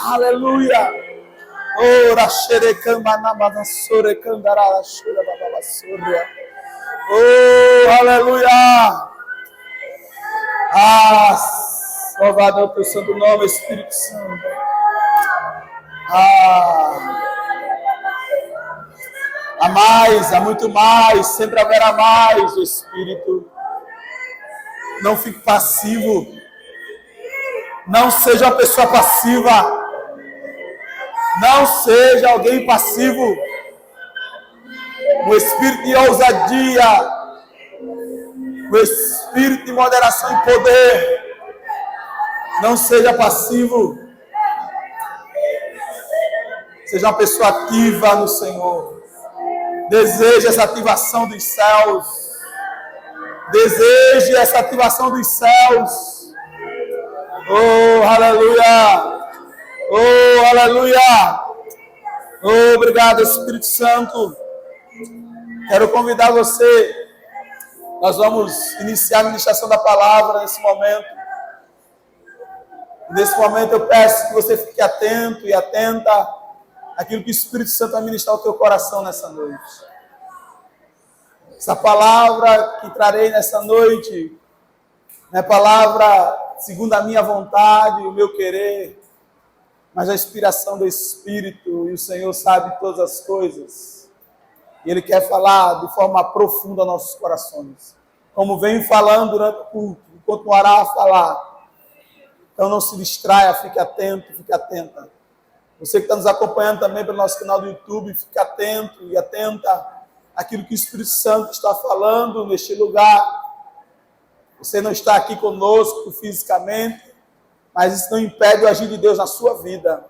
Aleluia. Ora xerecamba namada sorecandarara xura bababa sorria. Oh, aleluia. Louvado é o teu santo nome, Espírito Santo. Há mais, há muito mais, sempre haverá mais, o Espírito. Não fique passivo. Não seja uma pessoa passiva. Não seja alguém passivo. O espírito de ousadia, o espírito de moderação e poder. Não seja passivo. Seja uma pessoa ativa no Senhor. Deseje essa ativação dos céus. Deseje essa ativação dos céus. Oh, aleluia! Oh, aleluia! Oh, obrigado, Espírito Santo. Quero convidar você. Nós vamos iniciar a ministração da palavra nesse momento. Nesse momento eu peço que você fique atento e atenta àquilo que o Espírito Santo vai ministrar ao teu coração nessa noite. Essa palavra que trarei nessa noite não é palavra segundo a minha vontade, o meu querer, mas a inspiração do Espírito, e o Senhor sabe todas as coisas. E Ele quer falar de forma profunda aos nossos corações. Como venho falando durante o culto, e continuará a falar. Então não se distraia, fique atento, fique atenta. Você que está nos acompanhando também pelo nosso canal do YouTube, fique atento e atenta àquilo que o Espírito Santo está falando neste lugar. Você não está aqui conosco fisicamente, mas isso não impede o agir de Deus na sua vida.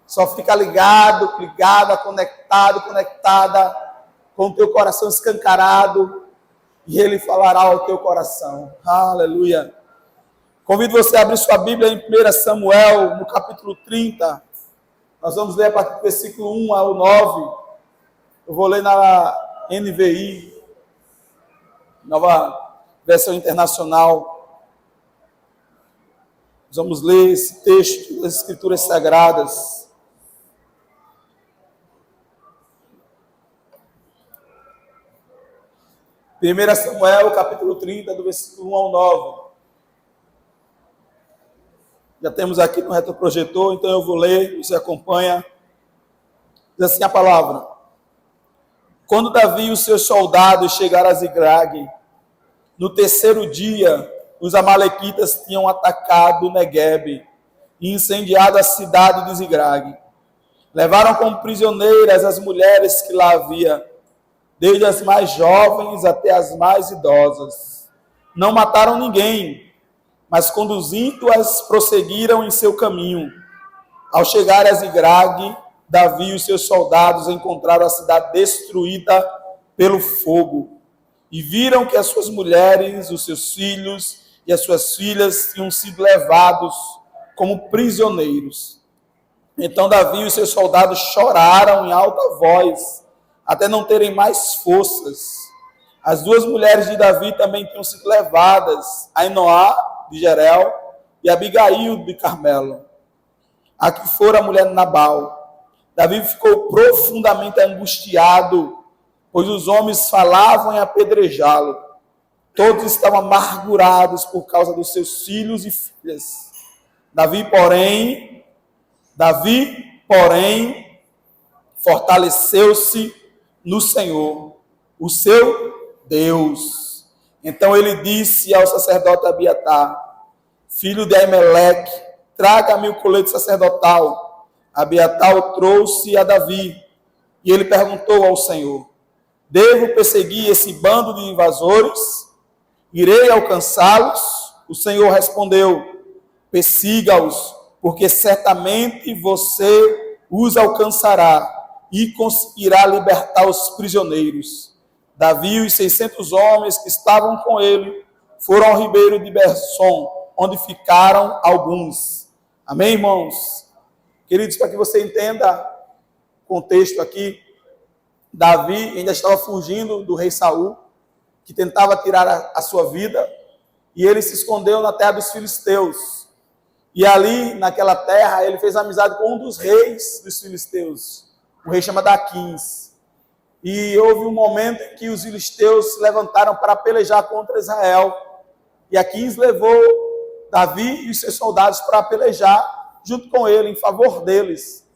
Só fica ligado, ligada, conectado, conectada, com o teu coração escancarado, e Ele falará ao teu coração. Aleluia. Convido você a abrir sua Bíblia em 1 Samuel, no capítulo 30. Nós vamos ler a partir do versículo 1 ao 9. Eu vou ler na NVI, Nova Versão Internacional. Nós vamos ler esse texto das Escrituras Sagradas. Primeira Samuel, capítulo 30, do versículo 1 ao 9. Já temos aqui no retroprojetor, então eu vou ler, você acompanha. Diz assim a palavra. Quando Davi e os seus soldados chegaram a Ziglag, no terceiro dia, os amalequitas tinham atacado Neguebe e incendiado a cidade de Ziglag. Levaram como prisioneiras as mulheres que lá havia, desde as mais jovens até as mais idosas. Não mataram ninguém, mas conduzindo-as prosseguiram em seu caminho. Ao chegar a Ziglag, Davi e os seus soldados encontraram a cidade destruída pelo fogo. E viram que as suas mulheres, os seus filhos e as suas filhas tinham sido levados como prisioneiros. Então Davi e os seus soldados choraram em alta voz, até não terem mais forças. As duas mulheres de Davi também tinham sido levadas, Ainoá de Jerel e Abigail de Carmelo, a que fora a mulher de Nabal. Davi ficou profundamente angustiado, pois os homens falavam em apedrejá-lo. Todos estavam amargurados por causa dos seus filhos e filhas. Davi, porém, fortaleceu-se no Senhor, o seu Deus. Então ele disse ao sacerdote Abiatar, filho de Aimeleque, traga-me o colete sacerdotal. Abiatar o trouxe a Davi, e ele perguntou ao Senhor, devo perseguir esse bando de invasores? Irei alcançá-los? O Senhor respondeu, persiga-os, porque certamente você os alcançará e conseguirá libertar os prisioneiros. Davi e os 600 homens que estavam com ele foram ao ribeiro de Bersom, onde ficaram alguns. Amém, irmãos? Queridos, para que você entenda o contexto aqui, Davi ainda estava fugindo do rei Saul, que tentava tirar a sua vida, e ele se escondeu na terra dos filisteus. E ali, naquela terra, ele fez amizade com um dos reis dos filisteus, um rei chamado Aquins. E houve um momento em que os filisteus se levantaram para pelejar contra Israel. E Aquins levou Davi e os seus soldados para pelejar junto com ele, em favor deles.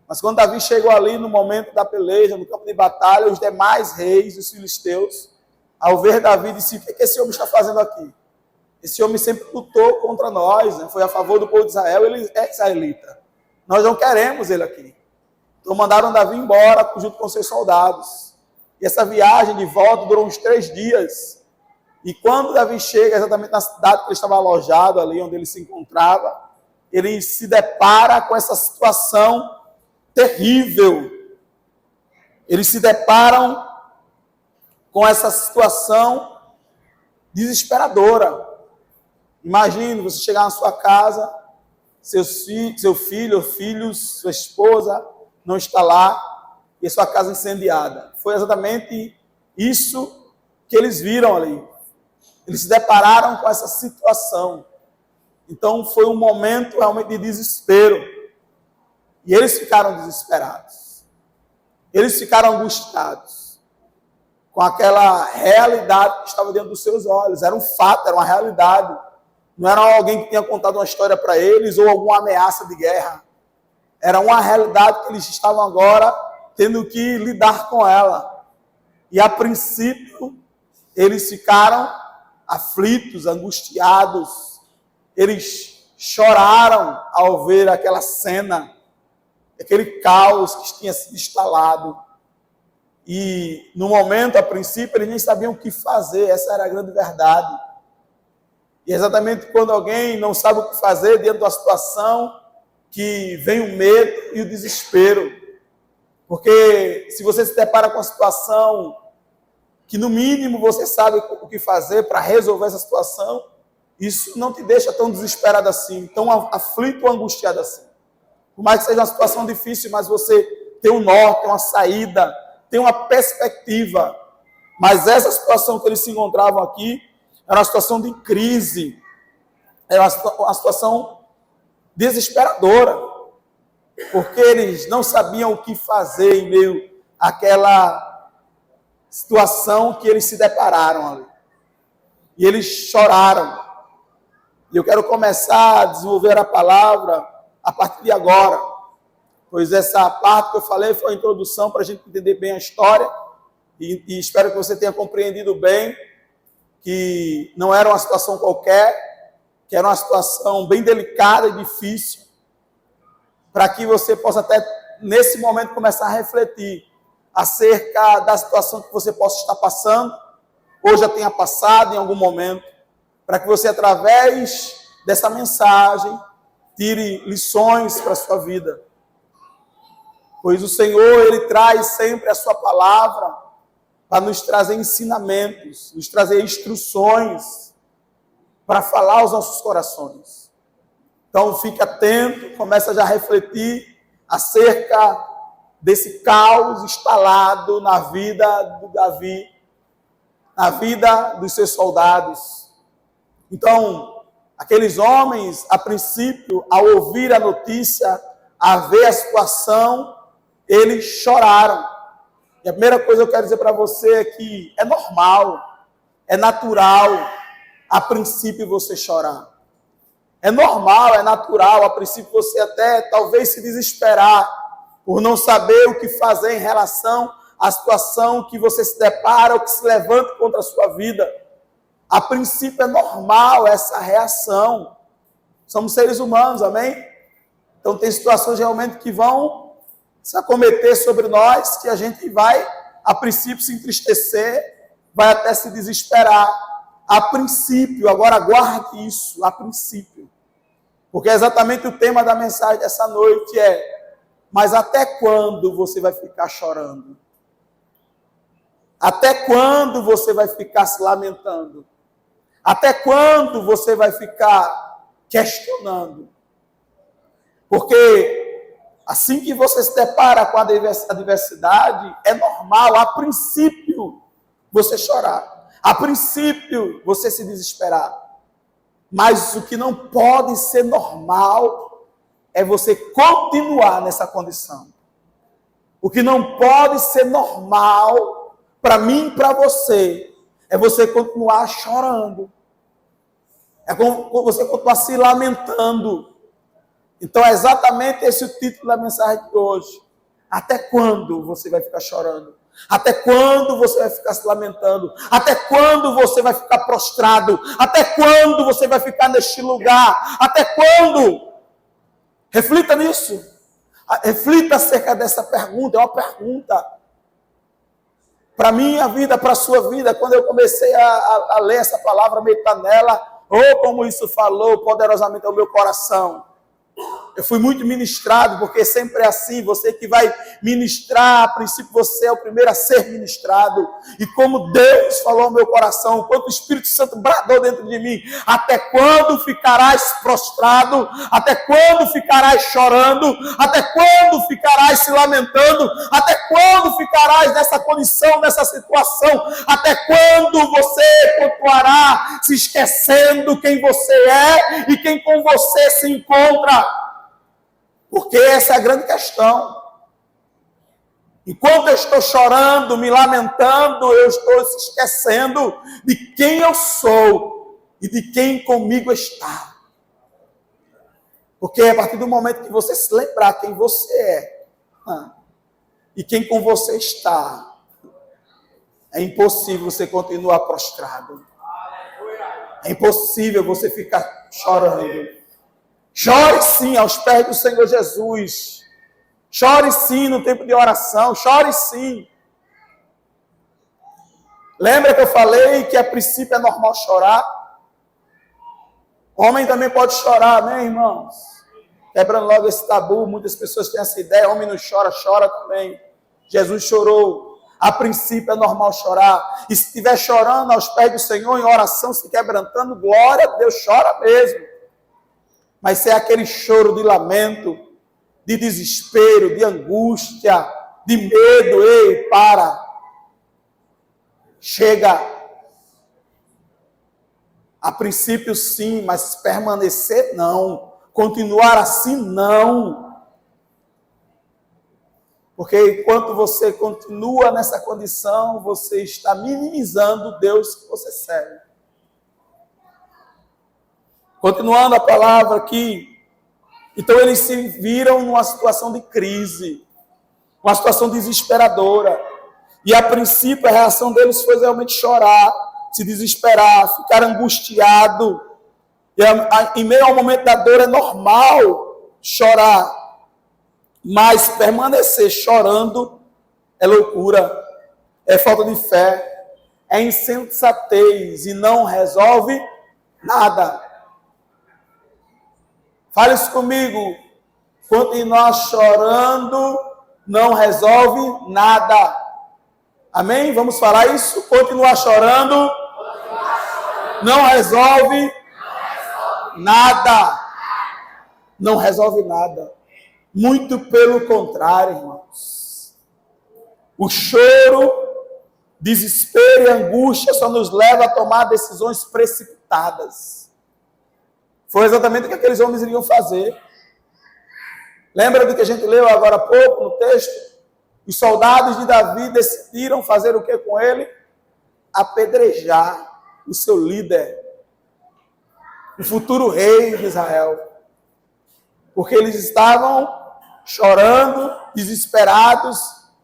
Mas quando Davi chegou ali no momento da peleja, no campo de batalha, os demais reis dos filisteus, ao ver Davi, disse: o que esse homem está fazendo aqui? Esse homem sempre lutou contra nós, né? Foi a favor do povo de Israel, ele é israelita. Nós não queremos ele aqui. Então mandaram Davi embora junto com seus soldados. E essa viagem de volta durou uns 3 dias. E quando Davi chega exatamente na cidade que ele estava alojado, ali onde ele se encontrava, ele se depara com essa situação terrível. Eles se deparam com essa situação desesperadora. Imagine você chegar na sua casa, seu filho ou filhos, sua esposa não está lá e a sua casa incendiada. Foi exatamente isso que eles viram ali. Eles se depararam com essa situação. Então foi um momento realmente de desespero. E eles ficaram desesperados. Eles ficaram angustiados com aquela realidade que estava dentro dos seus olhos. Era um fato, era uma realidade. Não era alguém que tinha contado uma história para eles ou alguma ameaça de guerra. Era uma realidade que eles estavam agora tendo que lidar com ela. E a princípio, eles ficaram aflitos, angustiados. Eles choraram ao ver aquela cena, aquele caos que tinha sido instalado. E no momento, a princípio, eles nem sabiam o que fazer. Essa era a grande verdade. E exatamente quando alguém não sabe o que fazer diante da situação, que vem o medo e o desespero. Porque se você se depara com a situação que no mínimo você sabe o que fazer para resolver essa situação, isso não te deixa tão desesperado assim, tão aflito ou angustiado assim. Por mais que seja uma situação difícil, mas você tem um norte, tem uma saída, tem uma perspectiva. Mas essa situação que eles se encontravam aqui era uma situação de crise, era uma situação desesperadora, porque eles não sabiam o que fazer em meio àquela situação que eles se depararam ali. E eles choraram. E eu quero começar a desenvolver a palavra a partir de agora, pois essa parte que eu falei foi a introdução para a gente entender bem a história, e espero que você tenha compreendido bem que não era uma situação qualquer, que era uma situação bem delicada e difícil, para que você possa até, nesse momento, começar a refletir acerca da situação que você possa estar passando, ou já tenha passado em algum momento, para que você, através dessa mensagem, tire lições para a sua vida. Pois o Senhor, Ele traz sempre a sua palavra para nos trazer ensinamentos, nos trazer instruções para falar aos nossos corações. Então, fique atento, começa já a refletir acerca desse caos instalado na vida do Davi, na vida dos seus soldados. Então, aqueles homens, a princípio, ao ouvir a notícia, a ver a situação, eles choraram. E a primeira coisa que eu quero dizer para você é que é normal, é natural, a princípio, você chorar. É normal, é natural, a princípio, você até talvez se desesperar por não saber o que fazer em relação à situação que você se depara ou que se levanta contra a sua vida. A princípio, é normal essa reação. Somos seres humanos, amém? Então, tem situações realmente que vão se acometer sobre nós, que a gente vai, a princípio, se entristecer, vai até se desesperar. A princípio, agora guarde isso, a princípio. Porque é exatamente o tema da mensagem dessa noite mas até quando você vai ficar chorando? Até quando você vai ficar se lamentando? Até quando você vai ficar questionando? Porque assim que você se depara com a adversidade, é normal, a princípio, você chorar. A princípio, você se desesperar. Mas o que não pode ser normal é você continuar nessa condição. O que não pode ser normal para mim e para você é você continuar chorando. É você continuar se lamentando. Então é exatamente esse o título da mensagem de hoje. Até quando você vai ficar chorando? Até quando você vai ficar se lamentando? Até quando você vai ficar prostrado? Até quando você vai ficar neste lugar? Até quando? Reflita nisso. Reflita acerca dessa pergunta. É uma pergunta. Para a minha vida, para a sua vida, quando eu comecei a ler essa palavra, meditar nela, como isso falou poderosamente ao meu coração. Eu fui muito ministrado, porque sempre é assim, você que vai ministrar, a princípio você é o primeiro a ser ministrado. E como Deus falou ao meu coração, quanto o Espírito Santo bradou dentro de mim, até quando ficarás prostrado? Até quando ficarás chorando? Até quando ficarás se lamentando? Até quando ficarás nessa condição, nessa situação? Até quando você continuará se esquecendo quem você é e quem com você se encontra? Porque essa é a grande questão. Enquanto eu estou chorando, me lamentando, eu estou se esquecendo de quem eu sou e de quem comigo está. Porque a partir do momento que você se lembrar quem você é e quem com você está, é impossível você continuar prostrado. É impossível você ficar chorando. Chore sim aos pés do Senhor Jesus. Chore sim no tempo de oração. Chore sim. Lembra que eu falei que a princípio é normal chorar? Homem também pode chorar, né, irmãos? Quebrando logo esse tabu, muitas pessoas têm essa ideia. Homem não chora, chora também. Jesus chorou. A princípio é normal chorar. E se estiver chorando aos pés do Senhor, em oração, se quebrantando, glória a Deus, chora mesmo. Mas se é aquele choro de lamento, de desespero, de angústia, de medo, ei, para. Chega. A princípio sim, mas permanecer não. Continuar assim não. Porque enquanto você continua nessa condição, você está minimizando o Deus que você serve. Continuando a palavra aqui, então eles se viram numa situação de crise, uma situação desesperadora. E a princípio a reação deles foi realmente chorar, se desesperar, ficar angustiado. E em meio ao momento da dor é normal chorar, mas permanecer chorando é loucura, é falta de fé, é insensatez e não resolve nada. Fale isso comigo. Continuar chorando não resolve nada. Amém? Vamos falar isso? Continuar chorando não resolve nada. Não resolve nada. Muito pelo contrário, irmãos. O choro, desespero e angústia só nos leva a tomar decisões precipitadas. Foi exatamente o que aqueles homens iriam fazer. Lembra do que a gente leu agora há pouco no texto? Os soldados de Davi decidiram fazer o que com ele? Apedrejar o seu líder, o futuro rei de Israel. Porque eles estavam chorando, desesperados,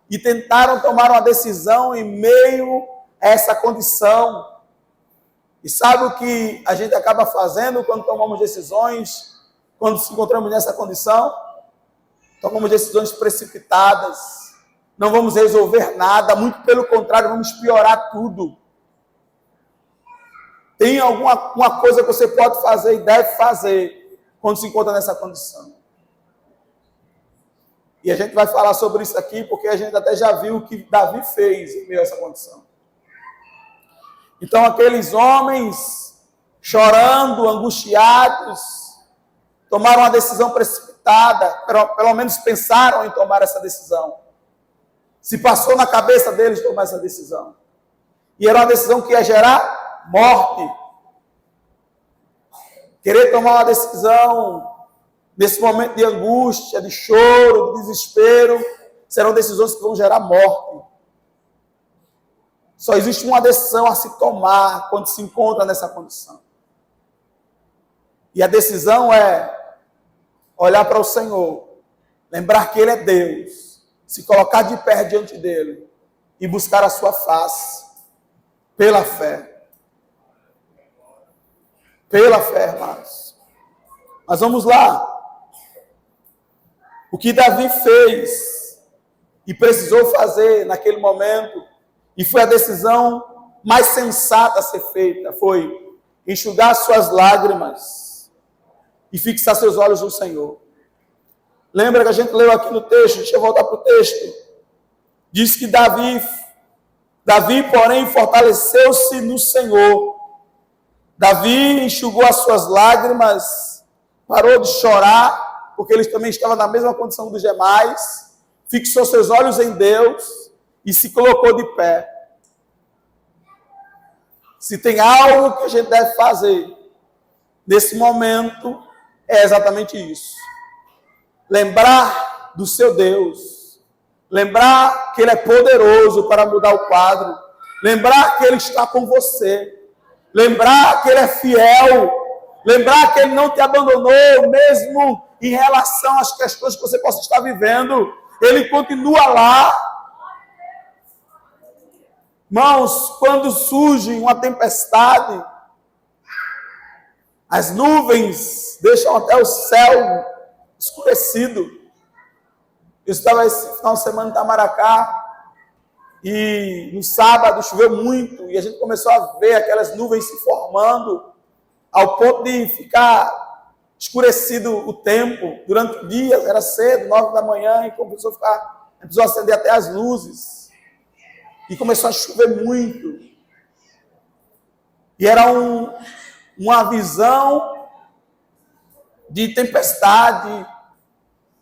e tentaram tomar uma decisão em meio a essa condição. E sabe o que a gente acaba fazendo quando tomamos decisões, quando nos encontramos nessa condição? Tomamos decisões precipitadas, não vamos resolver nada, muito pelo contrário, vamos piorar tudo. Tem alguma coisa que você pode fazer e deve fazer quando se encontra nessa condição. E a gente vai falar sobre isso aqui, porque a gente até já viu o que Davi fez em meio a essa condição. Então, aqueles homens, chorando, angustiados, tomaram uma decisão precipitada, pelo menos pensaram em tomar essa decisão. Se passou na cabeça deles tomar essa decisão. E era uma decisão que ia gerar morte. querer tomar uma decisão nesse momento de angústia, de choro, de desespero, serão decisões que vão gerar morte. Só existe uma decisão a se tomar quando se encontra nessa condição. E a decisão é olhar para o Senhor, lembrar que Ele é Deus, se colocar de pé diante dEle e buscar a sua face pela fé. Pela fé, irmãos. Mas vamos lá. O que Davi fez e precisou fazer naquele momento, e foi a decisão mais sensata a ser feita, foi enxugar suas lágrimas e fixar seus olhos no Senhor. Lembra que a gente leu aqui no texto, deixa eu voltar para o texto. Diz que Davi, porém, fortaleceu-se no Senhor. Davi enxugou as suas lágrimas, parou de chorar, porque ele também estava na mesma condição dos demais, fixou seus olhos em Deus e se colocou de pé. Se tem algo que a gente deve fazer nesse momento, é exatamente isso. Lembrar do seu Deus, lembrar que Ele é poderoso para mudar o quadro, lembrar que Ele está com você, lembrar que Ele é fiel, lembrar que Ele não te abandonou, mesmo em relação às questões que você possa estar vivendo, Ele continua lá. Irmãos, quando surge uma tempestade, as nuvens deixam até o céu escurecido. Eu estava esse final de semana em Itamaracá e no sábado choveu muito e a gente começou a ver aquelas nuvens se formando ao ponto de ficar escurecido o tempo durante o dia. Era cedo, 9 da manhã, e começou a acender até as luzes e começou a chover muito. E era uma visão de tempestade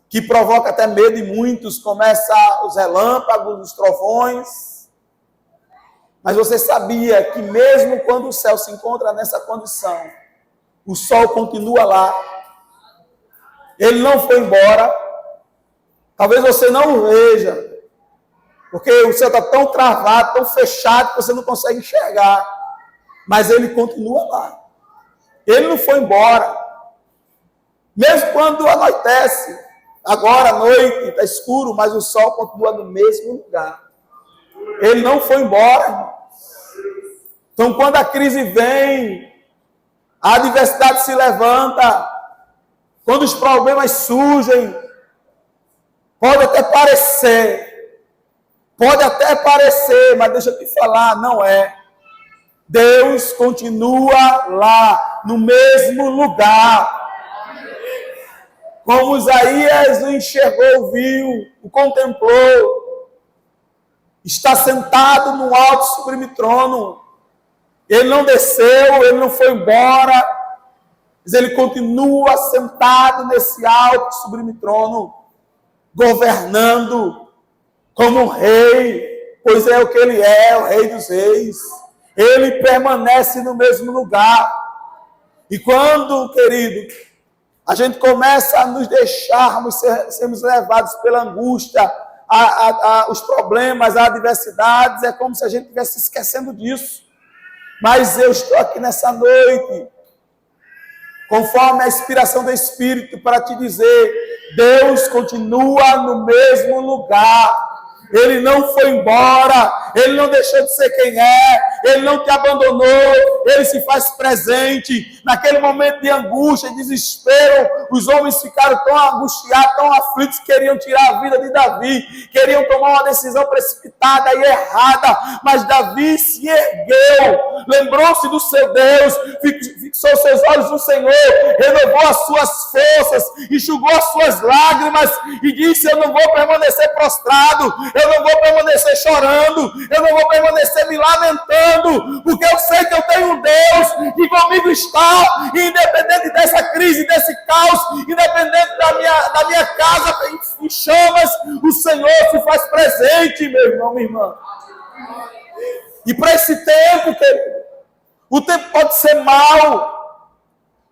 que provoca até medo em muitos. Começa os relâmpagos, os trovões. Mas você sabia que mesmo quando o céu se encontra nessa condição, o sol continua lá. Ele não foi embora. Talvez você não o veja, porque o céu está tão travado, tão fechado, que você não consegue enxergar. Mas ele continua lá. Ele não foi embora. Mesmo quando anoitece, agora à noite, está escuro, mas o sol continua no mesmo lugar. Ele não foi embora, irmão. Então, quando a crise vem, a adversidade se levanta, quando os problemas surgem, pode até parecer, mas deixa eu te falar, não é. Deus continua lá, no mesmo lugar. Como Isaías o enxergou, viu, o contemplou, está sentado no alto e sublime trono. Ele não desceu, ele não foi embora, mas ele continua sentado nesse alto e sublime trono, governando como um rei, pois é o que ele é, o rei dos reis. Ele permanece no mesmo lugar. E quando, querido, a gente começa a nos deixarmos sermos levados pela angústia, os problemas, as adversidades, é como se a gente estivesse esquecendo disso. Mas eu estou aqui nessa noite, conforme a inspiração do Espírito, para te dizer: Deus continua no mesmo lugar. Ele não foi embora, Ele não deixou de ser quem é, Ele não te abandonou, Ele se faz presente. Naquele momento de angústia e desespero, os homens ficaram tão angustiados, tão aflitos, que queriam tirar a vida de Davi, queriam tomar uma decisão precipitada e errada, mas Davi se ergueu, lembrou-se do seu Deus, fixou seus olhos no Senhor, renovou as suas forças, enxugou as suas lágrimas e disse: eu não vou permanecer prostrado, eu não vou permanecer chorando, eu não vou permanecer me lamentando, porque eu sei que eu tenho um Deus que comigo está, e independente dessa crise, desse caos, independente da minha casa em chamas, o Senhor se faz presente, meu irmão, minha irmã. E para esse tempo, querido, o tempo pode ser mau,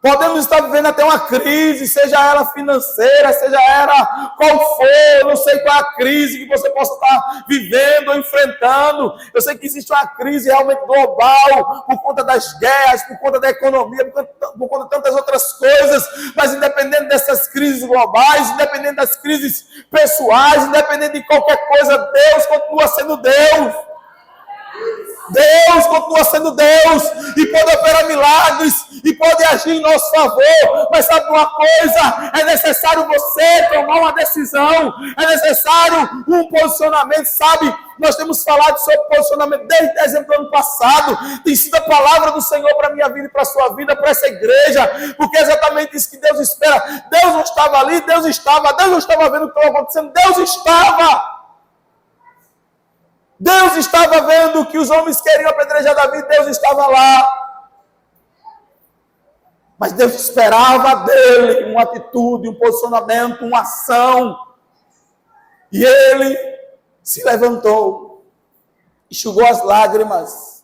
Podemos estar vivendo até uma crise, seja ela financeira, seja ela qual for, eu não sei qual é a crise que você possa estar vivendo ou enfrentando. Eu sei que existe uma crise realmente global, por conta das guerras, por conta da economia, por conta de tantas outras coisas, mas independente dessas crises globais, independente das crises pessoais, independente de qualquer coisa, Deus continua sendo Deus. Deus continua sendo Deus e pode operar milagres e pode agir em nosso favor, mas sabe uma coisa? É necessário você tomar uma decisão, é necessário um posicionamento, sabe? Nós temos falado sobre posicionamento desde dezembro do ano passado, tem sido a palavra do Senhor para a minha vida e para a sua vida, para essa igreja, porque é exatamente isso que Deus espera. Deus não estava ali, Deus não estava vendo o que estava acontecendo, Deus estava. Deus estava vendo que os homens queriam apedrejar Davi, Deus estava lá. Mas Deus esperava dele uma atitude, um posicionamento, uma ação. E ele se levantou, enxugou as lágrimas.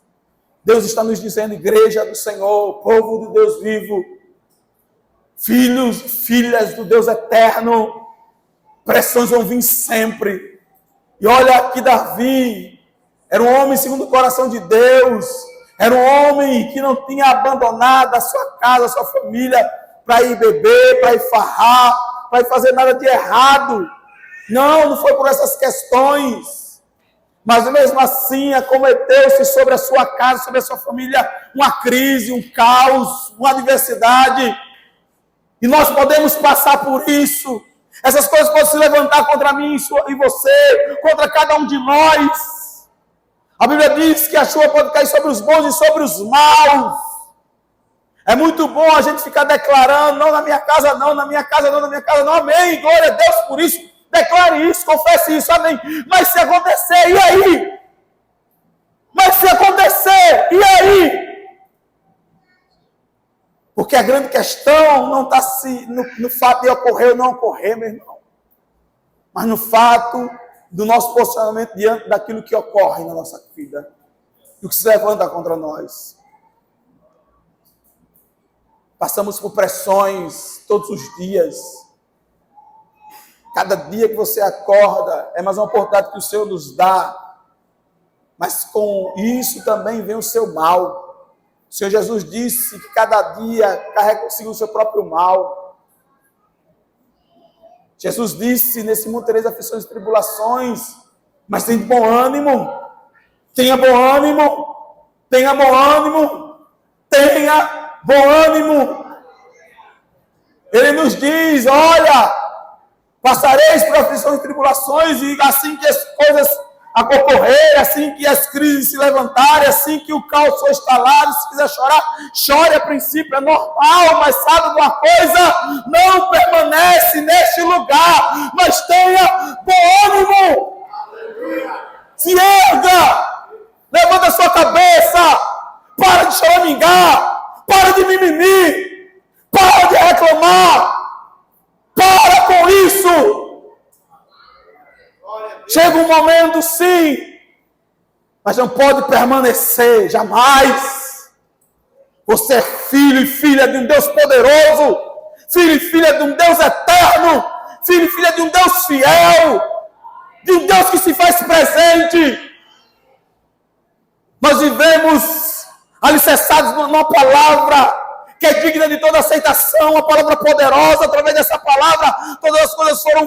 Deus está nos dizendo, igreja do Senhor, povo do Deus vivo, filhos, filhas do Deus eterno, pressões vão vir sempre. E olha que Davi era um homem segundo o coração de Deus, era um homem que não tinha abandonado a sua casa, a sua família, para ir beber, para ir farrar, para ir fazer nada de errado. Não foi por essas questões. Mas mesmo assim, acometeu-se sobre a sua casa, sobre a sua família, uma crise, um caos, uma adversidade. E nós podemos passar por isso. Essas coisas podem se levantar contra mim e você, contra cada um de nós. A Bíblia diz que a chuva pode cair sobre os bons e sobre os maus. É muito bom a gente ficar declarando, não na minha casa não, na minha casa não, na minha casa não. Amém, glória a Deus por isso. Declare isso, confesse isso, amém. Mas se acontecer, e aí? Mas se acontecer, e aí? Porque a grande questão não está no fato de ocorrer ou não ocorrer, meu irmão. Mas no fato do nosso posicionamento diante daquilo que ocorre na nossa vida. E o que se levanta contra nós. Passamos por pressões todos os dias. Cada dia que você acorda é mais uma oportunidade que o Senhor nos dá. Mas com isso também vem o seu mal. O Senhor Jesus disse que cada dia carrega consigo o seu próprio mal. Jesus disse, nesse mundo tereis aflições e tribulações, mas tem bom ânimo. Tenha bom ânimo. Tenha bom ânimo. Tenha bom ânimo. Ele nos diz, olha, passareis por aflições e tribulações, e assim que as coisas ocorrer, assim que as crises se levantarem, assim que o caos for instalado, se quiser chorar, chore a princípio, é normal, mas sabe de uma coisa? Não permanece neste lugar, mas tenha bom ânimo. Se erga, levanta a sua cabeça, para de choramingar, para de mimimi, para de reclamar, para com isso. Chega um momento, sim, mas não pode permanecer, jamais. Você é filho e filha de um Deus poderoso, filho e filha de um Deus eterno, filho e filha de um Deus fiel, de um Deus que se faz presente. Nós vivemos alicerçados numa palavra que é digna de toda aceitação, uma palavra poderosa. Através dessa palavra, todas as coisas foram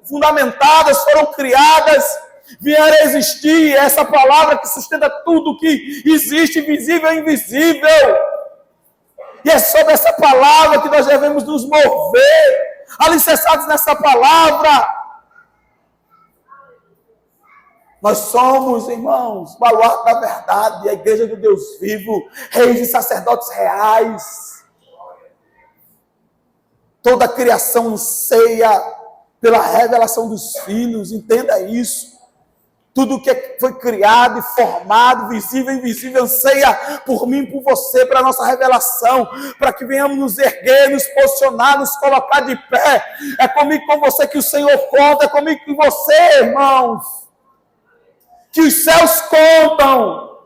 fundamentadas, foram criadas, vieram a existir. Essa palavra que sustenta tudo que existe, visível e invisível. E é sobre essa palavra que nós devemos nos mover, alicerçados nessa palavra. Nós somos, irmãos, baluarte da verdade, a igreja do Deus vivo, reis e sacerdotes reais. Toda a criação anseia pela revelação dos filhos, entenda isso. Tudo que foi criado e formado, visível e invisível, anseia por mim e por você, para a nossa revelação, para que venhamos nos erguer, nos posicionar, nos colocar de pé. É comigo e com você que o Senhor conta, é comigo e com você, irmãos, que os céus contam.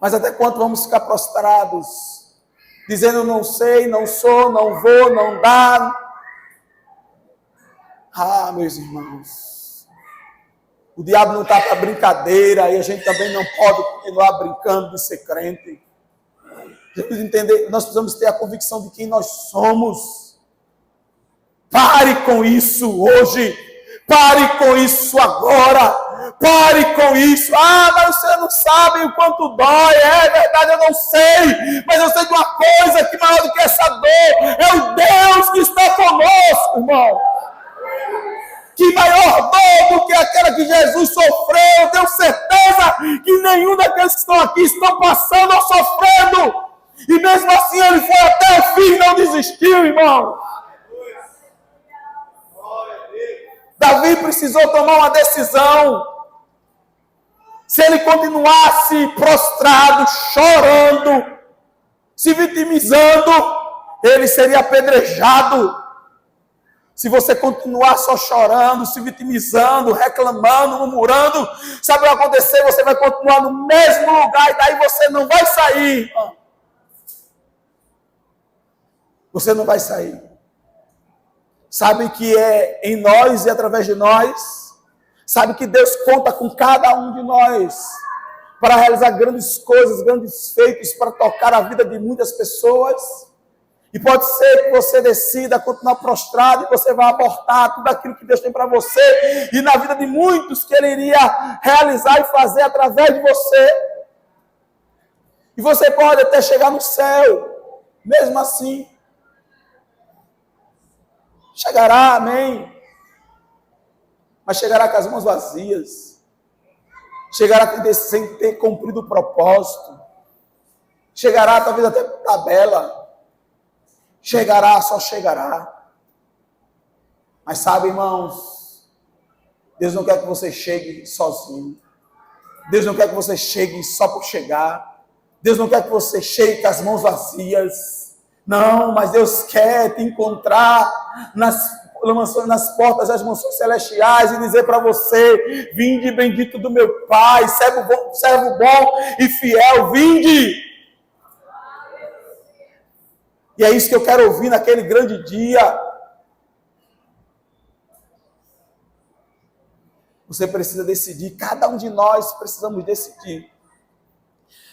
Mas até quando vamos ficar prostrados, dizendo não sei, não sou, não vou, não dá? Ah, meus irmãos, o diabo não está para brincadeira e a gente também não pode continuar brincando de ser crente. Entender, nós precisamos ter a convicção de quem nós somos. Pare com isso hoje. Pare com isso agora. Pare com isso. Ah, mas você não sabe o quanto dói. É verdade, eu não sei. Mas eu sei de uma coisa que maior do que essa dor é o Deus que está conosco, irmão. Que maior dor do que aquela que Jesus sofreu. Eu tenho certeza que nenhum daqueles que estão aqui estão passando ou sofrendo. E mesmo assim ele foi até o fim e não desistiu, irmão. Davi precisou tomar uma decisão. Se ele continuasse prostrado, chorando, se vitimizando, ele seria apedrejado. Se você continuar só chorando, se vitimizando, reclamando, murmurando, sabe o que vai acontecer? Você vai continuar no mesmo lugar e daí você não vai sair. Você não vai sair. Sabe que é em nós e através de nós. Sabe que Deus conta com cada um de nós para realizar grandes coisas, grandes feitos, para tocar a vida de muitas pessoas. E pode ser que você decida continuar prostrado e você vai abortar tudo aquilo que Deus tem para você e na vida de muitos que Ele iria realizar e fazer através de você. E você pode até chegar no céu, mesmo assim. Chegará, amém. Mas chegará com as mãos vazias. Chegará sem ter cumprido o propósito. Chegará talvez até por tabela. Chegará, só chegará. Mas sabe, irmãos, Deus não quer que você chegue sozinho. Deus não quer que você chegue só por chegar. Deus não quer que você chegue com as mãos vazias. Não, mas Deus quer te encontrar nas portas das mansões celestiais e dizer para você: vinde bendito do meu Pai, servo bom e fiel, vinde. E é isso que eu quero ouvir naquele grande dia. Você precisa decidir, cada um de nós precisamos decidir.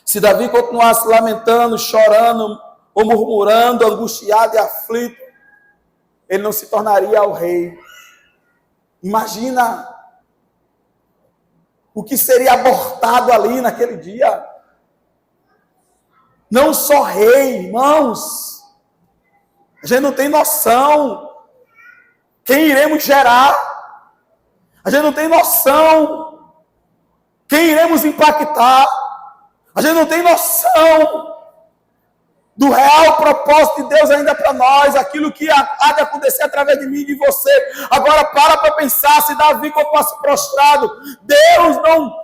Se Davi continuasse lamentando, chorando, ou murmurando, angustiado e aflito, ele não se tornaria o rei. Imagina o que seria abortado ali naquele dia. Não só rei, irmãos. A gente não tem noção quem iremos gerar. A gente não tem noção quem iremos impactar. A gente não tem noção do real propósito de Deus ainda para nós, aquilo que há de acontecer através de mim e de você. Agora para pensar, se Davi continuasse prostrado, Deus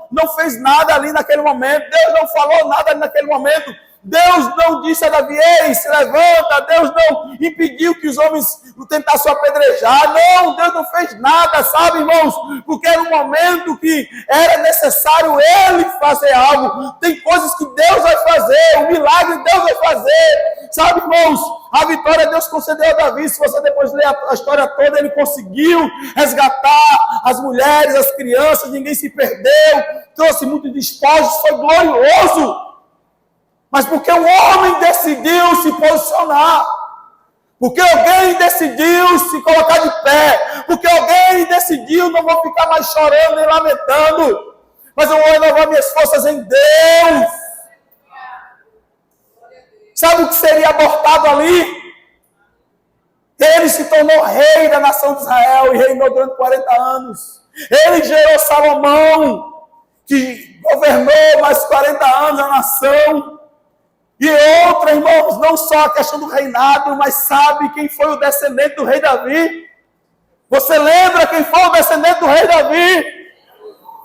não fez nada ali naquele momento, Deus não falou nada ali naquele momento, Deus não disse a Davi: ei, se levanta. Deus não impediu que os homens o tentassem apedrejar. Não, Deus não fez nada, sabe, irmãos? Porque era um momento que era necessário Ele fazer algo. Tem coisas que Deus vai fazer, o milagre Deus vai fazer. Sabe, irmãos, a vitória Deus concedeu a Davi. Se você depois ler a história toda, ele conseguiu resgatar as mulheres, as crianças, ninguém se perdeu, trouxe muitos despojos, foi glorioso. Mas porque o homem decidiu se posicionar, porque alguém decidiu se colocar de pé, porque alguém decidiu: não vou ficar mais chorando e lamentando, mas eu vou renovar minhas forças em Deus. Sabe o que seria abortado ali? Ele se tornou rei da nação de Israel e reinou durante 40 anos. Ele gerou Salomão, que governou mais 40 anos a nação. E outra, irmãos, não só a questão do reinado, mas sabe quem foi o descendente do rei Davi? Você lembra quem foi o descendente do rei Davi?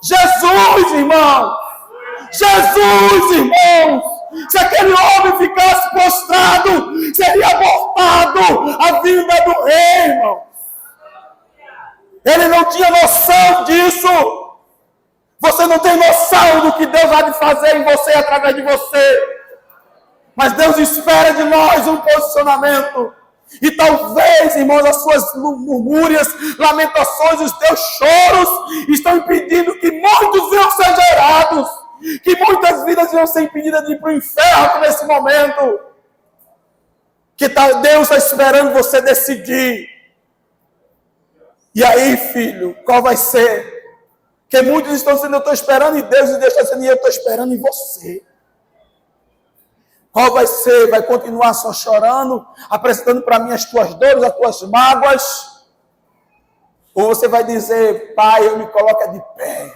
Jesus, irmão! Jesus, irmãos! Se aquele homem ficasse prostrado, seria abortado a vinda do rei, irmão. Ele não tinha noção disso. Você não tem noção do que Deus vai fazer em você e através de você. Mas Deus espera de nós um posicionamento. E talvez, irmãos, as suas murmúrias, lamentações, os teus choros estão impedindo que muitos venham ser gerados. Que muitas vidas venham ser impedidas de ir para o inferno nesse momento. Que Deus está esperando você decidir. E aí, filho, qual vai ser? Porque muitos estão dizendo, eu estou esperando em Deus, e Deus está dizendo, eu estou esperando em você. Qual vai ser? Vai continuar só chorando, apresentando para mim as tuas dores, as tuas mágoas? Ou você vai dizer, Pai, eu me coloco de pé,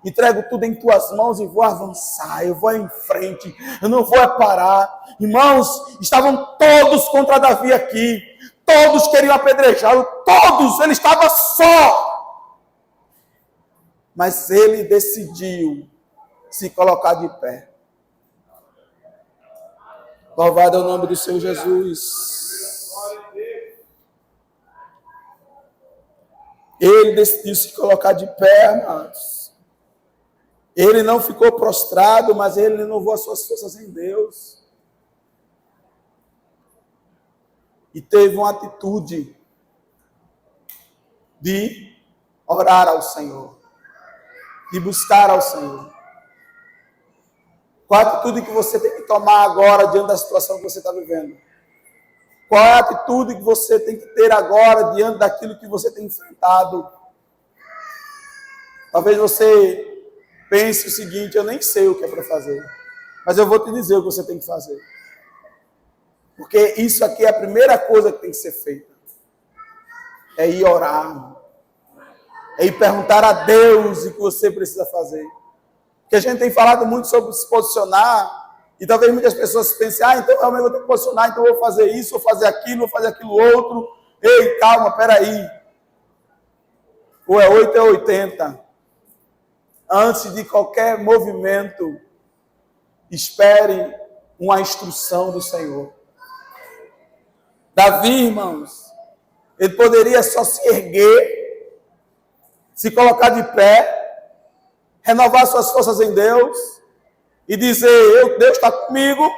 entrego tudo em tuas mãos e vou avançar, eu vou em frente, eu não vou parar. Irmãos, estavam todos contra Davi aqui, todos queriam apedrejá-lo, todos, ele estava só. Mas ele decidiu se colocar de pé. Louvado é o nome do Senhor Jesus. Ele decidiu se colocar de pé, amados. Ele não ficou prostrado, mas ele renovou as suas forças em Deus. E teve uma atitude de orar ao Senhor, de buscar ao Senhor. Qual a atitude que você tem que tomar agora diante da situação que você está vivendo? Qual é a atitude que você tem que ter agora diante daquilo que você tem enfrentado? Talvez você pense o seguinte, eu nem sei o que é para fazer, mas eu vou te dizer o que você tem que fazer. Porque isso aqui é a primeira coisa que tem que ser feita. É ir orar. É ir perguntar a Deus o que você precisa fazer. Porque a gente tem falado muito sobre se posicionar, e talvez muitas pessoas pensem, então realmente eu vou ter que posicionar, então eu vou fazer isso, vou fazer aquilo outro. Ei, calma, peraí. Ou é 8 ou é 80. Antes de qualquer movimento, espere uma instrução do Senhor. Davi, irmãos, ele poderia só se erguer, se colocar de pé, renovar suas forças em Deus e dizer, Deus está comigo,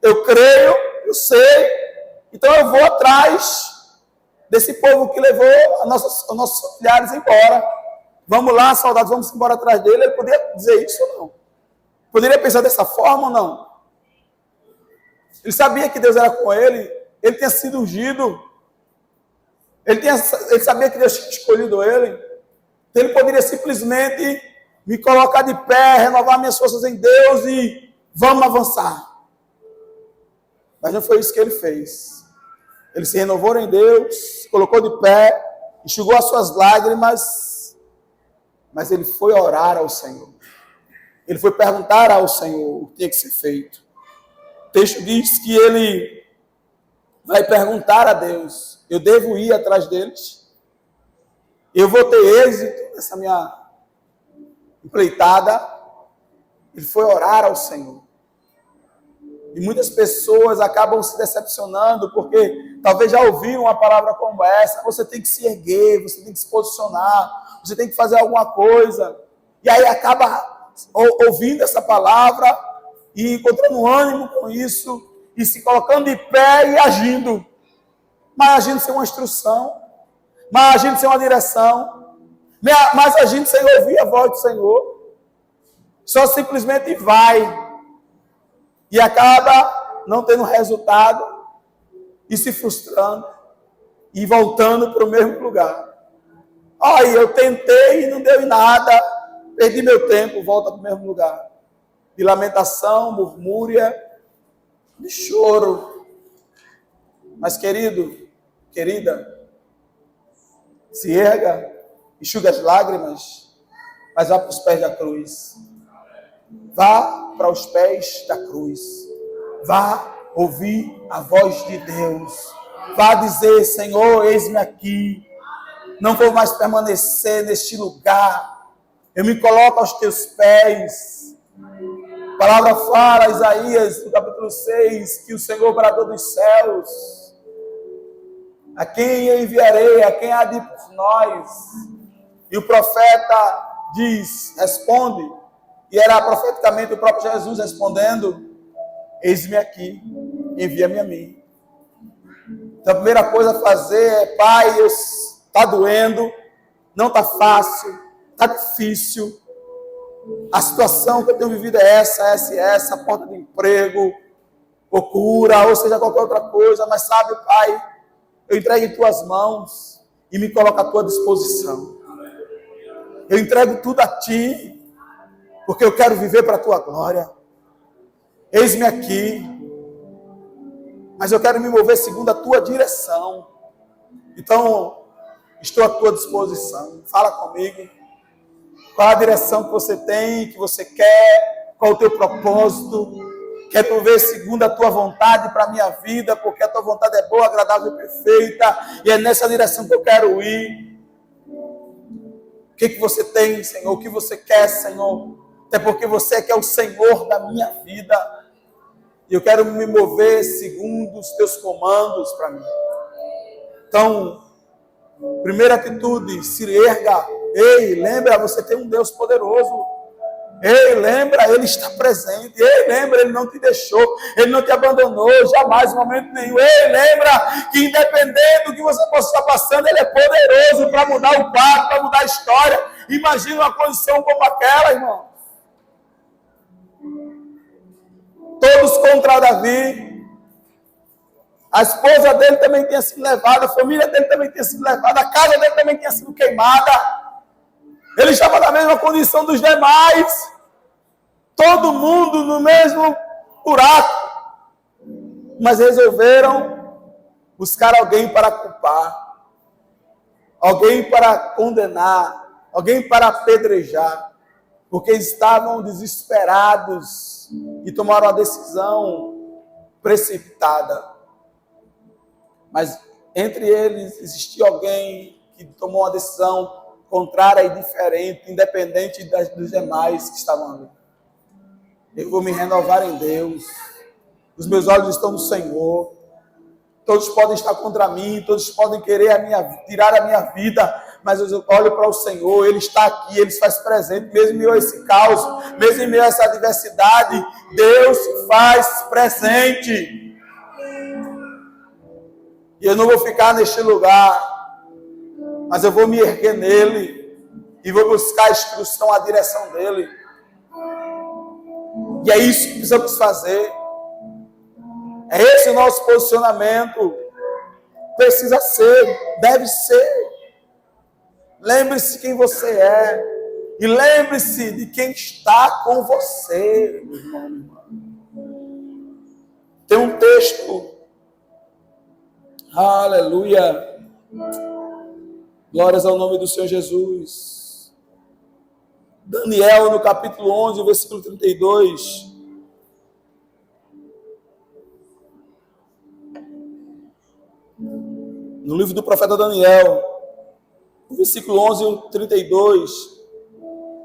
eu creio, eu sei, então eu vou atrás desse povo que levou os nossos familiares embora. Vamos lá, soldados, vamos embora atrás dele. Ele poderia dizer isso ou não? Poderia pensar dessa forma ou não? Ele sabia que Deus era com ele, ele tinha sido ungido, ele sabia que Deus tinha escolhido ele, então ele poderia simplesmente me colocar de pé, renovar minhas forças em Deus e vamos avançar. Mas não foi isso que ele fez. Ele se renovou em Deus, colocou de pé, enxugou as suas lágrimas, mas ele foi orar ao Senhor. Ele foi perguntar ao Senhor o que tinha que ser feito. O texto diz que ele vai perguntar a Deus, eu devo ir atrás deles? Eu vou ter êxito nessa minha empreitada? Ele foi orar ao Senhor. E muitas pessoas acabam se decepcionando porque talvez já ouviram uma palavra como essa, você tem que se erguer, você tem que se posicionar, você tem que fazer alguma coisa. E aí acaba ouvindo essa palavra e encontrando ânimo com isso e se colocando de pé e agindo. Mas agindo sem uma instrução, mas agindo sem uma direção, mas agindo sem ouvir a voz do Senhor. Só simplesmente vai. E acaba não tendo resultado e se frustrando e voltando para o mesmo lugar. Olha, eu tentei e não deu em nada, perdi meu tempo, volta para o mesmo lugar. De lamentação, murmúria, de choro. Mas querido, querida, se erga, enxuga as lágrimas, mas vá para os pés da cruz. Vá para os pés da cruz. Vá ouvir a voz de Deus. Vá dizer, Senhor, eis-me aqui. Não vou mais permanecer neste lugar. Eu me coloco aos teus pés. A palavra fala, Isaías, no capítulo 6, que o Senhor bradou dos céus. A quem eu enviarei, a quem há de por nós. E o profeta diz, responde, e era profeticamente o próprio Jesus respondendo: eis-me aqui, envia-me a mim. Então a primeira coisa a fazer é: Pai, está doendo, não está fácil, está difícil, a situação que eu tenho vivido é essa, falta de emprego, ou cura, ou seja, qualquer outra coisa, mas sabe, Pai, eu entrego em tuas mãos e me coloco à tua disposição. Eu entrego tudo a ti, porque eu quero viver para a tua glória. Eis-me aqui, mas eu quero me mover segundo a tua direção. Então, estou à tua disposição. Fala comigo. Qual a direção que você tem, que você quer? Qual o teu propósito? Quer tu ver segundo a tua vontade para a minha vida, porque a tua vontade é boa, agradável e perfeita, e é nessa direção que eu quero ir. O que você tem, Senhor? O que você quer, Senhor? Até porque você é que é o Senhor da minha vida. E eu quero me mover segundo os teus comandos para mim. Então, primeira atitude, se erga. Ei, lembra, você tem um Deus poderoso. Ei, lembra, Ele está presente. Ei, lembra, Ele não te deixou. Ele não te abandonou, jamais, em momento nenhum. Ei, lembra que independente do que você possa estar passando, Ele é poderoso para mudar o quadro, para mudar a história. Imagina uma condição como aquela, irmão. Todos contra Davi. A esposa dele também tinha sido levada, a família dele também tinha sido levada, a casa dele também tinha sido queimada. Ele estava na mesma condição dos demais. Todo mundo no mesmo buraco. Mas resolveram buscar alguém para culpar. Alguém para condenar. Alguém para apedrejar. Porque estavam desesperados e tomaram a decisão precipitada. Mas entre eles existia alguém que tomou uma decisão contrária e diferente, independente dos demais que estavam ali. Eu vou me renovar em Deus. Os meus olhos estão no Senhor. Todos podem estar contra mim, todos podem querer tirar a minha vida, mas eu olho para o Senhor, Ele está aqui, Ele se faz presente, mesmo em meio a esse caos, mesmo em meio a essa adversidade, Deus se faz presente. E eu não vou ficar neste lugar, mas eu vou me erguer nele e vou buscar a instrução, a direção dele. E é isso que precisamos fazer. É esse o nosso posicionamento. Precisa ser, deve ser. Lembre-se quem você é. E lembre-se de quem está com você, meu irmão, minha irmã. Tem um texto. Aleluia. Glórias ao nome do Senhor Jesus. Daniel, no capítulo 11, versículo 32. No livro do profeta Daniel, no versículo 11, 32,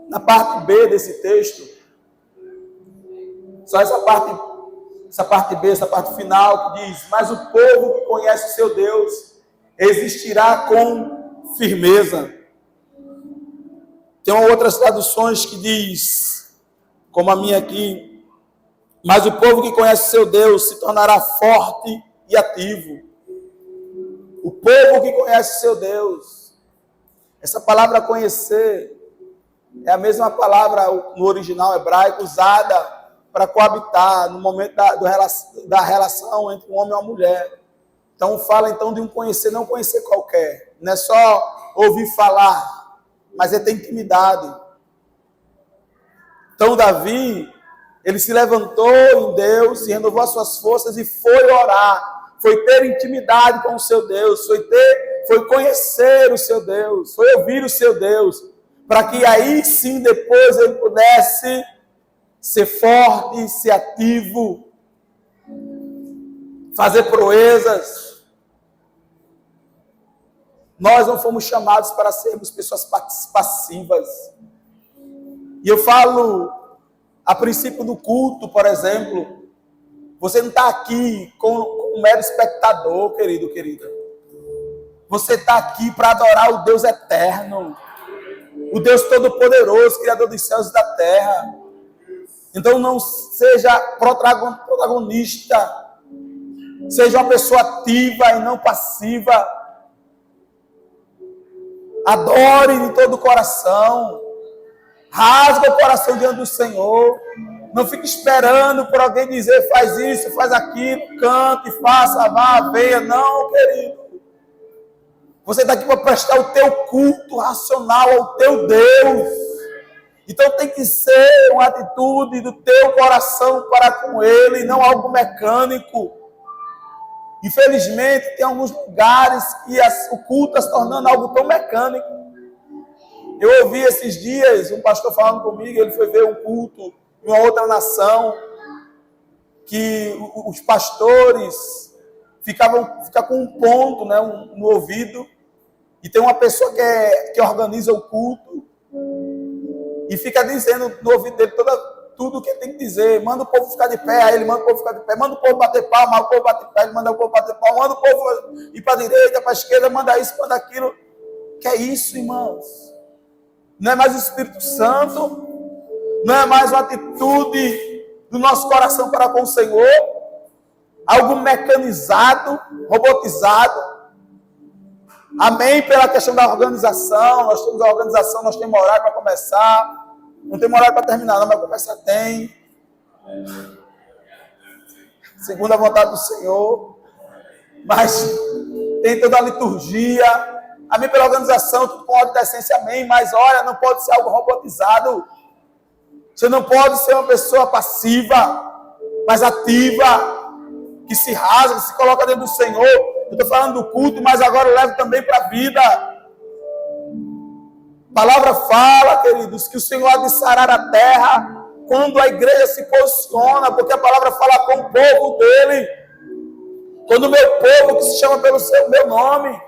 na parte B desse texto, só essa parte B, essa parte final, que diz: mas o povo que conhece o seu Deus existirá com firmeza. Tem outras traduções que diz, como a minha aqui: mas o povo que conhece o seu Deus se tornará forte e ativo. O povo que conhece o seu Deus. Essa palavra conhecer é a mesma palavra no original hebraico usada para coabitar no momento da relação entre um homem e uma mulher. Então fala então de um conhecer, não conhecer qualquer. Não é só ouvir falar, mas é ter intimidade. Então Davi, ele se levantou em Deus e renovou as suas forças e foi orar. Foi ter intimidade com o seu Deus, foi conhecer o seu Deus, foi ouvir o seu Deus, para que aí sim depois ele pudesse ser forte, ser ativo, fazer proezas. Nós não fomos chamados para sermos pessoas passivas. E eu falo a princípio do culto, por exemplo. Você não está aqui como um mero espectador, querido, querida. Você está aqui para adorar o Deus eterno. o Deus Todo-Poderoso, Criador dos céus e da terra. Então não seja protagonista, seja uma pessoa ativa e não passiva. Adore de todo o coração, rasga o coração diante do Senhor. Não fique esperando por alguém dizer, faz isso, faz aquilo, cante, faça, vá, venha. Não, querido. Você está aqui para prestar o teu culto racional ao teu Deus. Então tem que ser uma atitude do teu coração para com Ele, e não algo mecânico. Infelizmente, tem alguns lugares que o culto está se tornando algo tão mecânico. Eu ouvi esses dias um pastor falando comigo, ele foi ver um culto em uma outra nação, que os pastores ficam com um ponto, né, no ouvido, e tem uma pessoa que organiza o culto, e fica dizendo no ouvido dele tudo o que ele tem que dizer. Manda o povo ficar de pé, aí ele manda o povo ficar de pé. Manda o povo bater palma, o povo bate pé, ele manda o povo bater palma. Manda o povo ir para a direita, para a esquerda, manda isso, manda aquilo. Que é isso, irmãos? Não é mais o Espírito Santo? Não é mais uma atitude do nosso coração para com o Senhor? Algo mecanizado, robotizado? Amém? Pela questão da organização, nós temos a organização, nós temos horário para começar, não temos horário para terminar, não, mas começar tem. Segundo a vontade do Senhor, mas tem toda a liturgia, amém? Pela organização, tudo com ordem e decência, amém? Mas olha, não pode ser algo robotizado, você não pode ser uma pessoa passiva, mas ativa, que se rasga, que se coloca dentro do Senhor. Eu estou falando do culto, mas agora eu levo também para a vida. A palavra fala, queridos, que o Senhor há de sarar a terra quando a igreja se posiciona, porque a palavra fala com o povo dele. Quando o meu povo, que se chama pelo meu nome,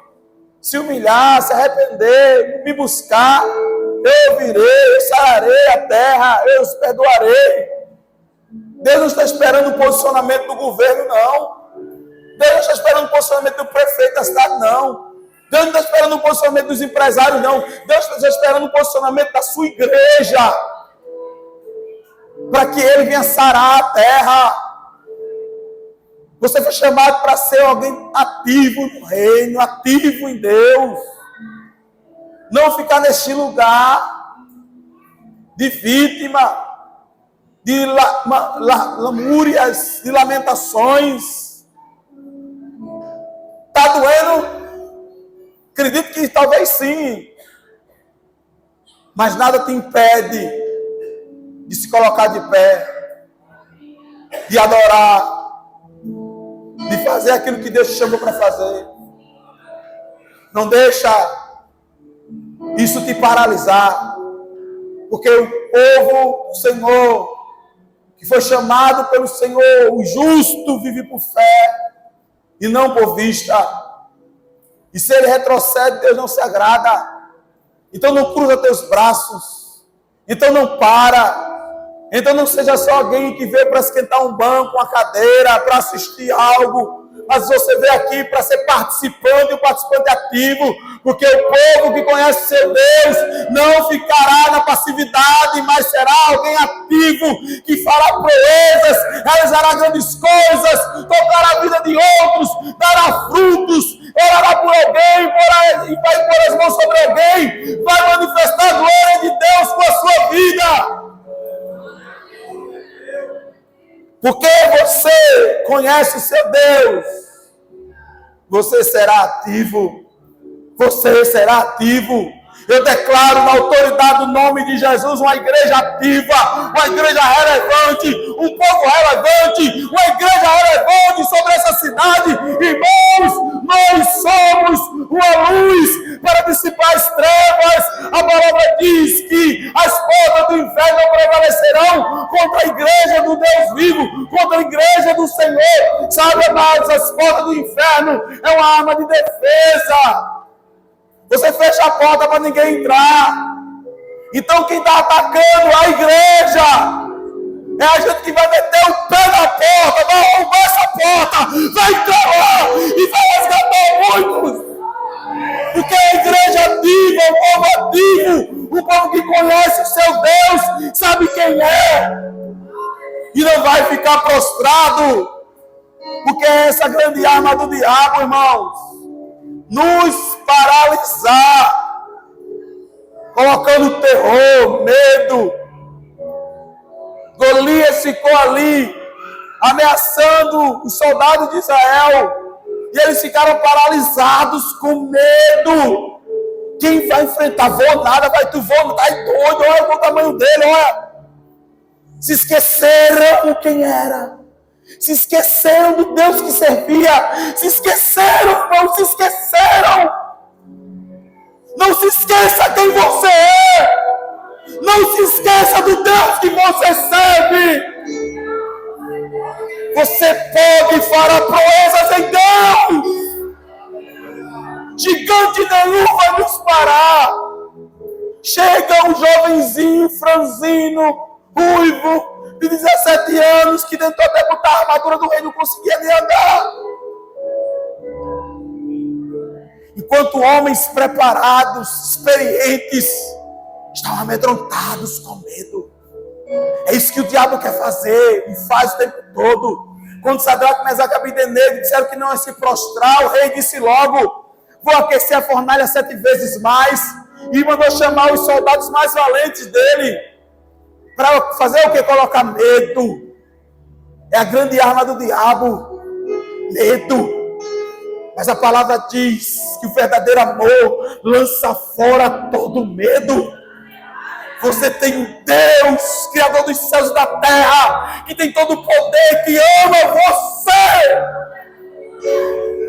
se humilhar, se arrepender, me buscar, eu virei, eu sararei a terra, eu os perdoarei. Deus não está esperando o posicionamento do governo, não. Deus não está esperando o posicionamento do prefeito da cidade, não. Deus não está esperando o posicionamento dos empresários, não. Deus está esperando o posicionamento da sua igreja, para que ele venha sarar a terra. Você foi chamado para ser alguém ativo no reino, ativo em Deus. Não ficar neste lugar de vítima, de lamúrias, de lamentações. Está doendo? Acredito que talvez sim. Mas nada te impede de se colocar de pé, de adorar, de fazer aquilo que Deus te chamou para fazer. Não deixa isso te paralisar, porque o povo do Senhor, que foi chamado pelo Senhor, o justo vive por fé e não por vista. E se ele retrocede, Deus não se agrada. Então não cruza teus braços, então não para. Então não seja só alguém que veio para esquentar um banco, uma cadeira, para assistir algo, mas você veio aqui para ser participante, um participante ativo, porque o povo que conhece seu Deus não ficará na passividade, mas será alguém ativo, que fará proezas, realizará grandes coisas, tocará a vida de outros, dará frutos, orará por alguém, e vai pôr as mãos sobre alguém, vai manifestar a glória de Deus com a sua vida. Porque você conhece seu Deus, você será ativo. Você será ativo. Eu declaro na autoridade do nome de Jesus uma igreja ativa, uma igreja relevante, um povo relevante, uma igreja relevante sobre essa cidade. Irmãos, nós somos uma luz para dissipar as trevas. A palavra diz que as portas do inferno não prevalecerão contra a igreja do Deus vivo, contra a igreja do Senhor. Sabe, amados, as portas do inferno é uma arma de defesa. Você fecha a porta para ninguém entrar. Então quem está atacando a igreja é a gente que vai meter o pé na porta, vai arrombar essa porta, vai entrar lá e vai resgatar muitos. Porque a igreja ativa, o povo ativo, Um povo que conhece o seu Deus, sabe quem é. E não vai ficar prostrado. Porque é essa grande arma do diabo, irmãos. Nos paralisar. Colocando terror, medo. Golias ficou ali, ameaçando os soldados de Israel. E eles ficaram paralisados com medo. Quem vai enfrentar? Vou nada, vai tu, vou, tá doido, olha o tamanho dele, olha. Se esqueceram quem era. Se esqueceram do Deus que servia. Se esqueceram, irmão, se esqueceram. Não se esqueça quem você é. Não se esqueça do Deus que você serve. Você pode fará proezas em Deus. Gigante nenhum vai nos parar. Chega um jovenzinho franzino, ruivo, de 17 anos, que tentou até botar a armadura do rei, não conseguia nem andar. Enquanto homens preparados, experientes, estão amedrontados com medo. É isso que o diabo quer fazer e faz o tempo todo. Quando Sadraque, Mesaque e Abdenego disseram que não ia se prostrar, o rei disse logo: vou aquecer a fornalha 7 vezes mais. E mandou chamar os soldados mais valentes dele para fazer o que? Colocar medo. É a grande arma do diabo. Medo. Mas a palavra diz que o verdadeiro amor lança fora todo medo. Você tem um Deus, Criador dos céus e da terra, que tem todo o poder, que ama você.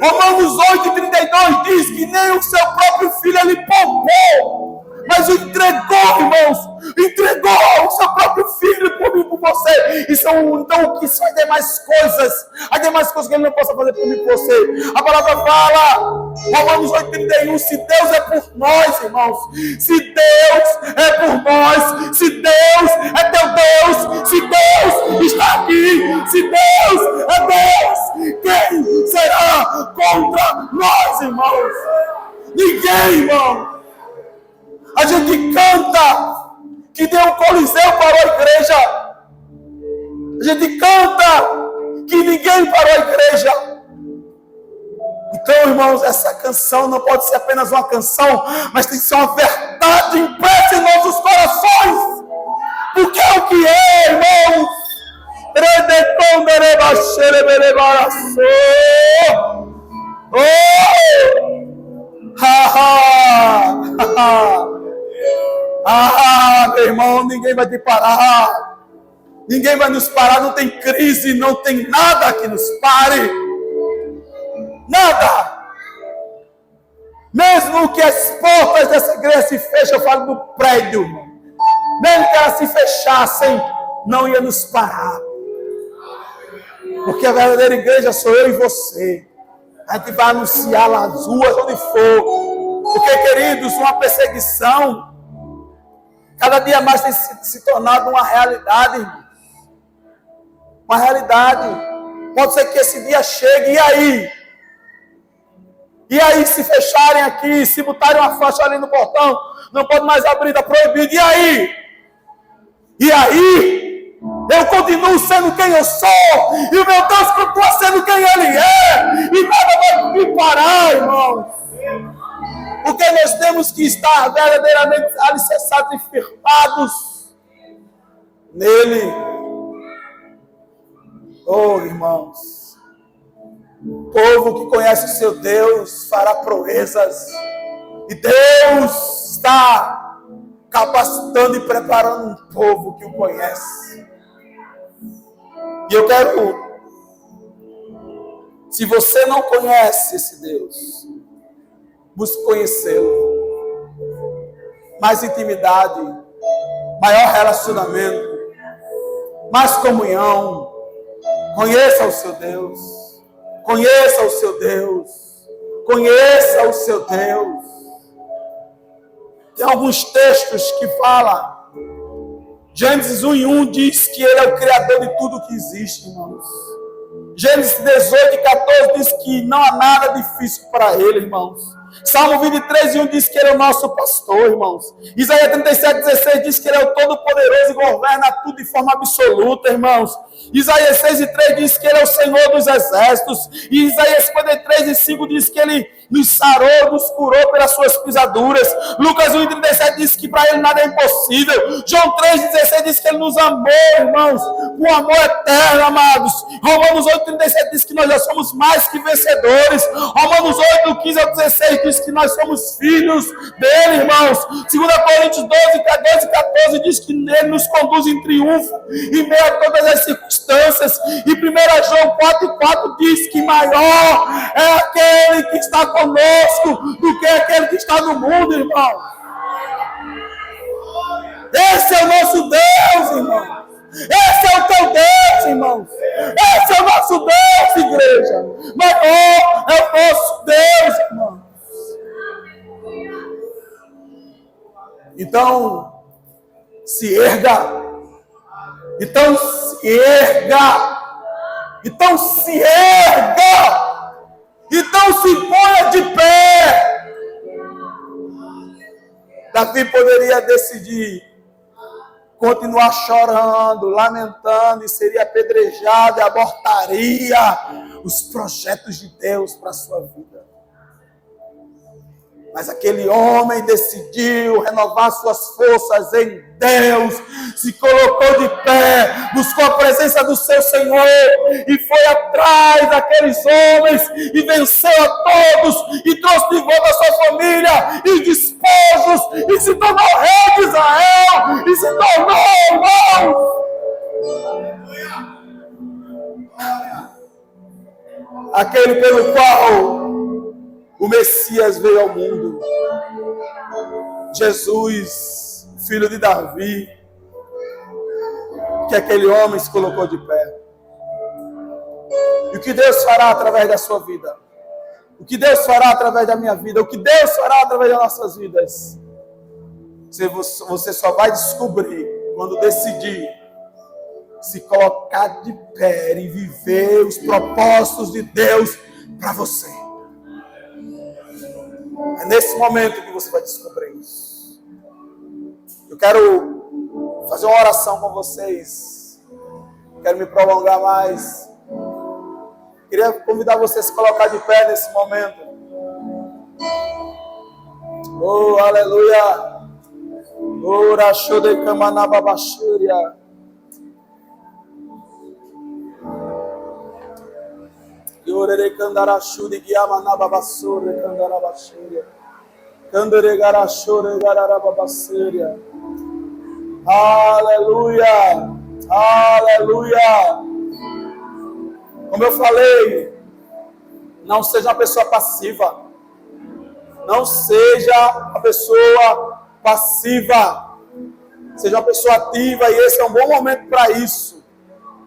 Romanos 8,32 diz que nem o seu próprio filho ele poupou, mas o entregou, irmãos. Entregou o seu próprio filho por mim, por você. Então o que são as demais coisas? As demais coisas que ele não possa fazer por mim, por você. A palavra fala, Romanos 8,31, se Deus é por nós, irmãos. Se Deus é por nós. Se Deus é teu Deus. Se Deus está aqui. Se Deus é Deus, quem será contra nós, irmãos? Ninguém, irmão. A gente canta que deu um coliseu para a igreja. A gente canta que ninguém parou a igreja. Então, irmãos, essa canção não pode ser apenas uma canção, mas tem que ser uma verdade impressa em nossos corações. Porque é o que é, irmãos. Meu irmão, ninguém vai te parar. Ninguém vai nos parar. Não tem crise, não tem nada que nos pare. Nada. Mesmo que as portas dessa igreja se fechem, eu falo do prédio, irmão. Mesmo que elas se fechassem, não ia nos parar. Porque a verdadeira igreja sou eu e você. A gente vai anunciar lá nas ruas, onde for. Porque, queridos, uma perseguição cada dia mais tem se tornado uma realidade, irmão. Uma realidade. Pode ser que esse dia chegue, e aí? E aí, se fecharem aqui, se botarem uma faixa ali no portão, não pode mais abrir, está proibido. E aí? E aí? Eu continuo sendo quem eu sou, e o meu Deus continua sendo quem Ele é, e nada vai me parar, irmãos. Porque nós temos que estar verdadeiramente alicerçados e firmados nele. Oh, irmãos, o povo que conhece o seu Deus fará proezas. E Deus está capacitando e preparando um povo que o conhece. E eu quero, se você não conhece esse Deus, busque conhecê-lo. Mais intimidade, maior relacionamento, mais comunhão. Conheça o seu Deus. Conheça o seu Deus. Conheça o seu Deus. Tem alguns textos que falam. Gênesis 1:1 diz que Ele é o Criador de tudo que existe, irmãos. Gênesis 18:14 diz que não há nada difícil para Ele, irmãos. Salmo 23:1 diz que Ele é o nosso pastor, irmãos. Isaías 37:16 diz que Ele é o Todo-Poderoso e governa tudo de forma absoluta, irmãos. Isaías 6:3 diz que Ele é o Senhor dos exércitos. E Isaías 53:5 diz que Ele nos sarou, nos curou pelas suas pisaduras. Lucas 1:37 diz que para Ele nada é impossível. João 3:16 diz que Ele nos amou, irmãos, com amor eterno, amados. Romanos 8:37 diz que nós já somos mais que vencedores. Romanos 8:15-16 diz que nós somos filhos dele, irmãos. 2 Coríntios 12:14 diz que Ele nos conduz em triunfo em meio a todas as circunstâncias. E 1 João 4:4 diz que maior é aquele que está conosco do que aquele que está no mundo, irmão. Esse é o nosso Deus, irmão. Esse é o teu Deus, irmãos. Esse é o nosso Deus, igreja. Maior é o nosso Deus, irmão. Então, se erga. Então, se erga. Então, se erga. Então, se ponha de pé. Davi poderia decidir continuar chorando, lamentando, e seria apedrejado, e abortaria os projetos de Deus para a sua vida. Mas aquele homem decidiu renovar suas forças em Deus, se colocou de pé, buscou a presença do seu Senhor e foi atrás daqueles homens e venceu a todos e trouxe de volta a sua família e despojos e se tornou rei de Israel e se tornou, irmão, aquele pelo qual o Messias veio ao mundo. Jesus, filho de Davi, que aquele homem se colocou de pé. E o que Deus fará através da sua vida? O que Deus fará através da minha vida? O que Deus fará através das nossas vidas? Você só vai descobrir quando decidir se colocar de pé e viver os propósitos de Deus para você. É nesse momento que você vai descobrir isso. Eu quero fazer uma oração com vocês. Quero me prolongar mais. Queria convidar você a se colocar de pé nesse momento. Oh, aleluia. Oh, rachode kamanababashuria. Yorere kandarashudi giamanababasure kandarabashuria. Kandere garashore gararababasuria. Aleluia. Aleluia. Como eu falei, não seja uma pessoa passiva. Não seja uma pessoa passiva. Seja uma pessoa ativa, e esse é um bom momento para isso.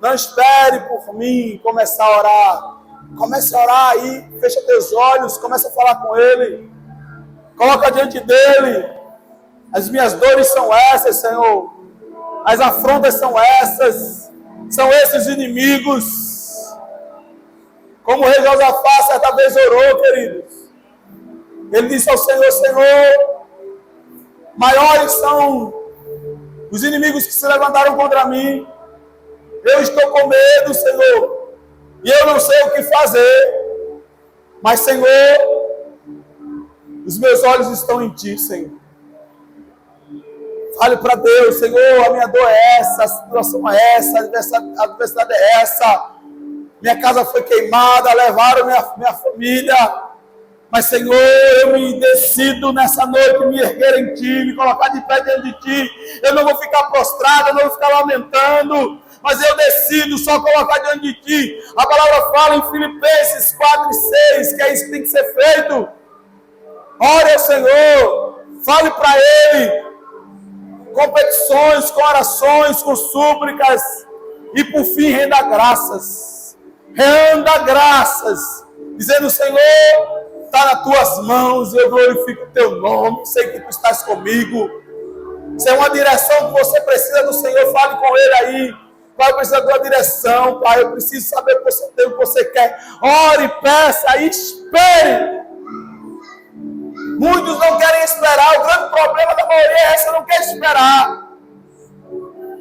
Não espere por mim começar a orar. Comece a orar aí, fecha teus olhos, comece a falar com Ele. Coloca diante dEle. As minhas dores são essas, Senhor. As afrontas são essas. São esses inimigos. Como o rei Josafá certa vez orou, queridos. Ele disse ao Senhor: Senhor, maiores são os inimigos que se levantaram contra mim. Eu estou com medo, Senhor. E eu não sei o que fazer. Mas, Senhor, os meus olhos estão em Ti, Senhor. Fale para Deus: Senhor, a minha dor é essa, a situação é essa, a adversidade é essa. Minha casa foi queimada, levaram minha família. Mas, Senhor, eu me decido nessa noite me erguer em Ti, me colocar de pé diante de Ti. Eu não vou ficar prostrado, eu não vou ficar lamentando, mas eu decido só colocar diante de Ti. A palavra fala em Filipenses 4:6, que é isso que tem que ser feito. Ore ao Senhor, fale para Ele, com petições, com orações, com súplicas, e por fim renda graças. Renda graças, dizendo: Senhor, está nas Tuas mãos, eu glorifico o Teu nome, sei que Tu estás comigo. Se é uma direção que você precisa do Senhor, fale com Ele aí. Pai, eu preciso da Tua direção, Pai, eu preciso saber o que você tem, o que você quer. Ore, peça e espere. Muitos não querem esperar. O grande problema da maioria é essa, não quer esperar.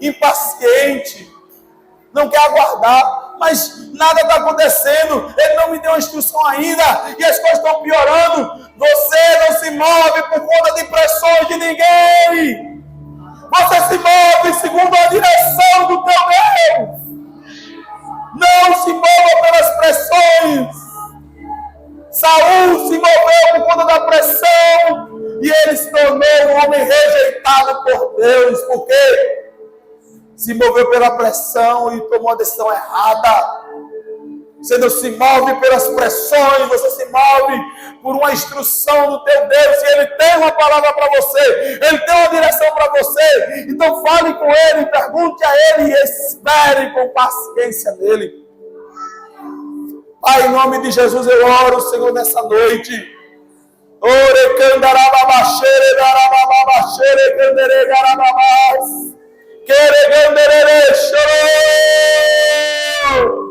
Impaciente. Não quer aguardar. Mas nada está acontecendo. Ele não me deu a instrução ainda. E as coisas estão piorando. Você não se move por conta de pressões de ninguém. Você se move segundo a direção do teu Deus. Não se mova pelas pressões. Saul se moveu por conta da pressão e ele se tornou um homem rejeitado por Deus, porque se moveu pela pressão e tomou a decisão errada. Você não se move pelas pressões, você se move por uma instrução do teu Deus, e Ele tem uma palavra para você, Ele tem uma direção para você. Então fale com Ele, pergunte a Ele e espere com paciência nele. Pai, em nome de Jesus eu oro, Senhor, nessa noite. Ore candarababachere, garababachere, candere, garababás. Quere, candere, chorou.